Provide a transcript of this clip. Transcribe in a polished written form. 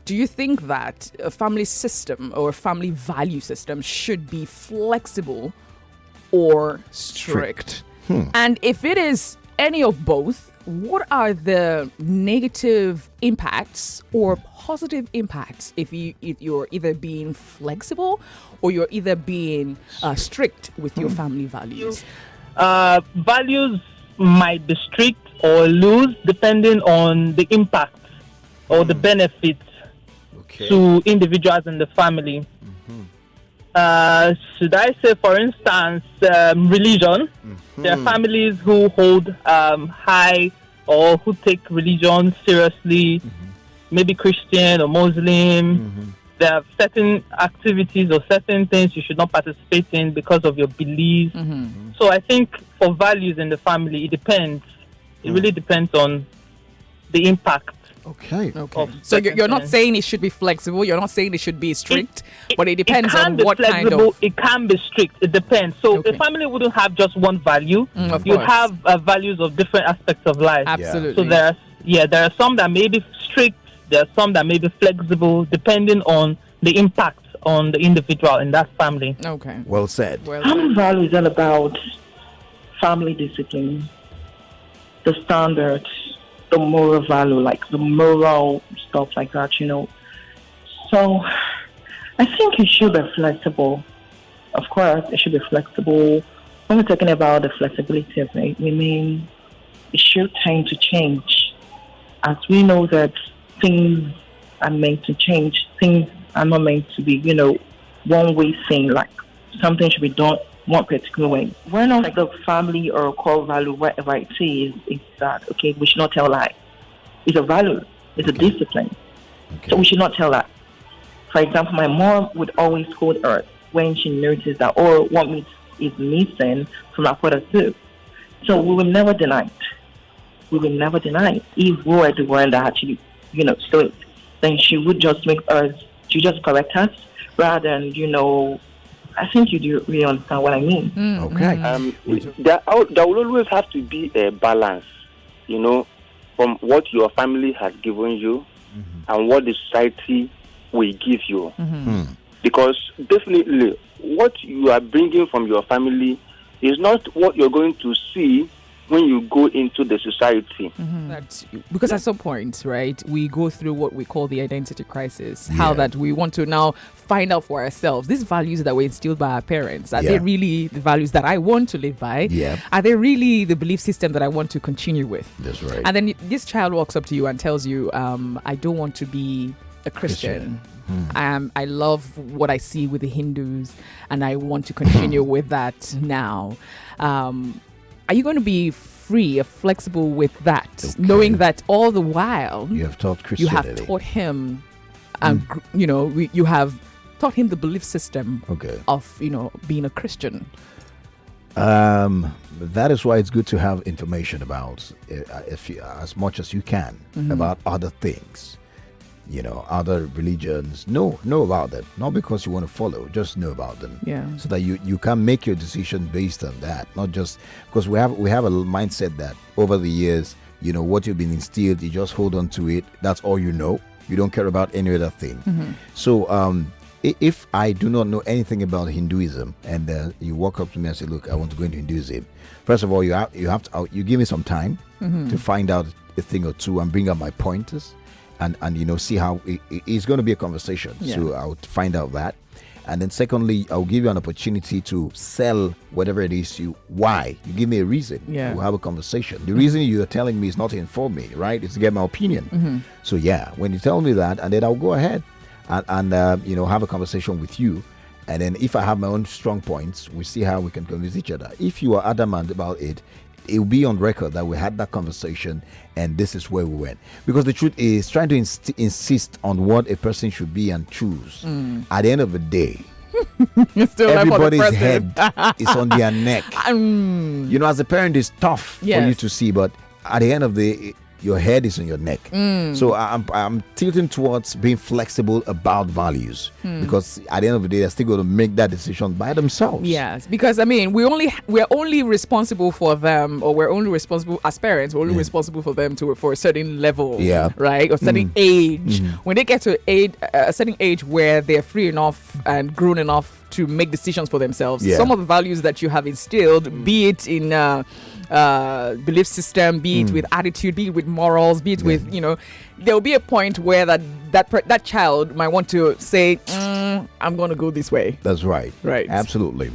do you think that a family system or a family value system should be flexible or strict? And if it is any of both, what are the negative impacts or positive impacts if you're either being flexible or you're either being strict with your family values? Values might be strict or loose depending on the impact or the benefits to individuals in the family. Should I say, for instance, religion? There are families who hold high or who take religion seriously, maybe Christian or Muslim. There are certain activities or certain things you should not participate in because of your beliefs. So I think for values in the family, it depends. It really depends on the impact. Okay. So you're not saying it should be flexible. You're not saying it should be strict, but it depends on what kind of. It can be strict. It depends. So a family wouldn't have just one value. You have values of different aspects of life. Absolutely. So there are some that may be strict. There are some that may be flexible, depending on the impact on the individual in that family. Okay. Well said. Family value is all about family discipline, the standards, the moral value, like the moral stuff like that, So I think it should be flexible. Of course, it should be flexible. When we're talking about the flexibility of it, we mean it should tend to change. As we know that things are meant to change, things are not meant to be, one way thing, like something should be done one particular way. When of the family or core value, whatever it is that, okay, we should not tell lies. It's a value. It's a discipline. So we should not tell that. For example, my mom would always scold her when she noticed that, or what meat is missing from our pot of soup. So we will never deny it. We will never deny it. If we were the one that actually, stole it, then she would just correct us rather than, I think you do really understand what I mean. There will always have to be a balance, from what your family has given you and what the society will give you. Because definitely what you are bringing from your family is not what you're going to see when you go into the society. That's because at some point, right, we go through what we call the identity crisis. How that we want to now find out for ourselves these values that were instilled by our parents. Are they really the values that I want to live by? Are they really the belief system that I want to continue with? That's right. And then this child walks up to you and tells you, I don't want to be a Christian. I love what I see with the Hindus and I want to continue with that now. Are you going to be free or flexible with that, knowing that all the while you have taught Christianity? You have taught him, you have taught him the belief system of, being a Christian? That is why it's good to have information about, as much as you can, about other things. Other religions, know about them. Not because you want to follow, just know about them. So that you can make your decision based on that. Not just because we have a mindset that over the years, what you've been instilled, you just hold on to it. That's all you know. You don't care about any other thing. So if I do not know anything about Hinduism and you walk up to me and say, look, I want to go into Hinduism. First of all, you give me some time to find out a thing or two and bring up my pointers. And see how it's going to be a conversation. So I'll find out that. And then secondly, I'll give you an opportunity to sell whatever it is why. You give me a reason. We'll have a conversation. The reason you're telling me is not to inform me, right? It's to get my opinion. So when you tell me that, and then I'll go ahead and have a conversation with you. And then if I have my own strong points, we see how we can convince each other. If you are adamant about it, it will be on record that we had that conversation and this is where we went. Because the truth is, trying to insist on what a person should be and choose, at the end of the day, everybody's head is on their neck. As a parent, it's tough for you to see, but at the end of the day, your head is on your neck. So I'm tilting towards being flexible about values, because at the end of the day, they're still going to make that decision by themselves. Yes, because I mean, we're only responsible for them, or we're only responsible as parents. We're only responsible for them for a certain level, right, or certain age. When they get to a certain age where they're free enough and grown enough to make decisions for themselves, some of the values that you have instilled, be it in belief system, be it with attitude, be it with morals, be it with, there will be a point where that child might want to say, I'm going to go this way. That's right. Right. Absolutely.